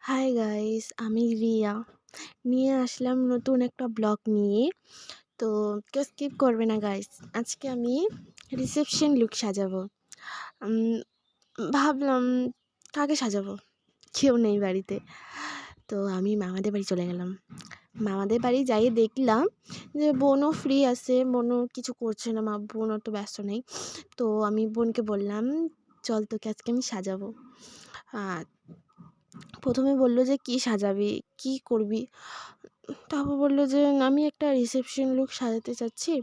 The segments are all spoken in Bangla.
হাই গাইস, আমি রিয়া নিয়ে আসলাম নতুন একটা ব্লগ নিয়ে। তো কেউ স্কিপ করবে না গাইস। আজকে আমি রিসেপশন লুক সাজাবো। উম, ভাবলাম কাকে সাজাবো, কেউ নেই বাড়িতে। তো আমি মামাদের বাড়ি চলে গেলাম। মামাদের বাড়ি যাই দেখলাম যে বোনও ফ্রি আছে, বোনও কিছু করছে না, বোনও তো ব্যস্ত নেই। তো আমি বোনকে বললাম, চল তোকে আজকে আমি সাজাবো। আর প্রথমে বললো যে কী সাজাবি, কী করবি। তারপর বললো যে আমি একটা রিসেপশন লুক সাজাতে চাচ্ছি,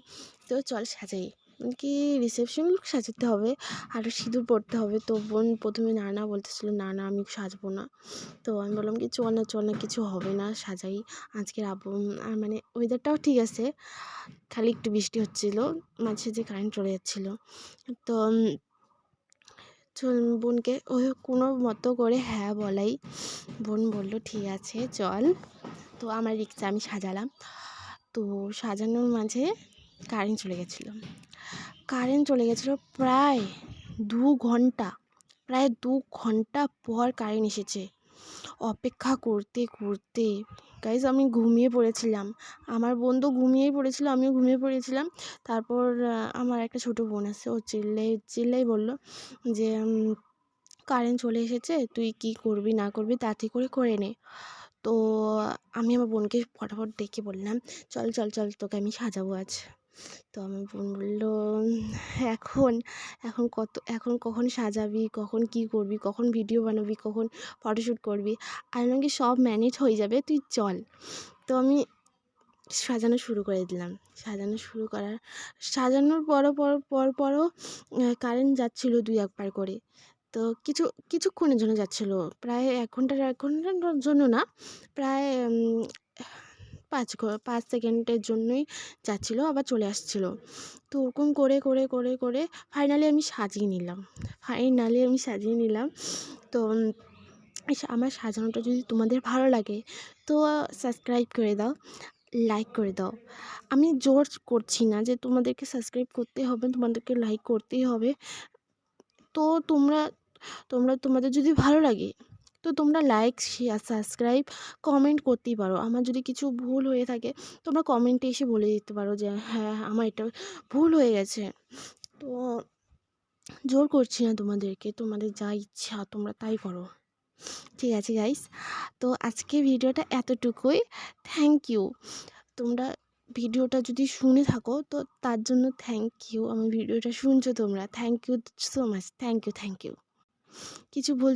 তো চল সাজাই। কি রিসেপশন লুক সাজাতে হবে, আরও সিঁদুর পরতে হবে। তো বোন প্রথমে না না বলতেছিল, না না আমি সাজবো না। তো আমি বললাম কি চল না কিছু হবে না, সাজাই। আজকের মানে ওয়েদারটাও ঠিক আছে, খালি একটু বৃষ্টি হচ্ছিলো, মাঝে যে কারেন্ট চলে যাচ্ছিলো। তো চল বোনকে ওই কোনো মতো করে হ্যাঁ বলাই। বোন বলল ঠিক আছে চল। তো আমার রিক্সা আমি সাজালাম। তো সাজানোর মাঝে কারেন্ট চলে গেছিলো প্রায় 2 ঘন্টা। প্রায় 2 ঘন্টা পর কারেন্ট এসেছে। অপেক্ষা করতে করতে গাইজ আমি ঘুমিয়ে পড়েছিলাম। আমার বোন তো ঘুমিয়েই পড়েছিল, আমিও ঘুমিয়ে পড়েছিলাম। তারপর আমার একটা ছোটো বোন আছে, ও চিল্লাই বলল যে কারেন্ট চলে এসেছে, তুই কি করবি না করবি তাড়াতাড়ি করে নে। তো আমি আমার বোনকে ফটাফট ডেকে বললাম, চল চল চল তোকে আমি সাজাবো আজ। তো আমার বোন বলল, এখন এখন কখন সাজাবি, কখন কি করবি, কখন ভিডিও বানাবি, কখন ফটোশ্যুট করবি। আমি বললাম কি সব ম্যানেজ হয়ে যাবে, তুই চল। তো আমি সাজানো শুরু করে দিলাম। সাজানোর পরও কারেন্ট যাচ্ছিলো 2-1 বার করে। তো কিছুক্ষণের জন্য যাচ্ছিলো, প্রায় 1 ঘন্টার জন্য না, প্রায় 5 সেকেন্ডের জন্যই যাচ্ছিলো, আবার চলে আসছিলো। তো ওরকম করে ফাইনালি আমি সাজিয়ে নিলাম। তো আমার সাজানোটা যদি তোমাদের ভালো লাগে তো সাবস্ক্রাইব করে দাও, লাইক করে দাও। আমি জোর করছি না যে তোমাদেরকে সাবস্ক্রাইব করতেই হবে, তোমাদেরকে লাইক করতেই হবে। তো তোমাদের যদি ভালো লাগে তো তোমরা লাইক, শেয়ার, সাবস্ক্রাইব, কমেন্ট করতেই পারো। আমার যদি কিছু ভুল হয়ে থাকে তোমরা কমেন্টে এসে বলে দিতে পারো যে হ্যাঁ আমার এটা ভুল হয়ে গেছে। তো জোর করছি না তোমাদেরকে, তোমাদের যা ইচ্ছা তোমরা তাই করো। ঠিক আছে গাইস, তো আজকে ভিডিওটা এতটুকুই। Thank you. তোমরা ভিডিওটা যদি শুনে থাকো তো তার জন্য থ্যাংক ইউ। আমার ভিডিওটা শুনছো তোমরা, thank you so much. Thank you. কিছু ভুল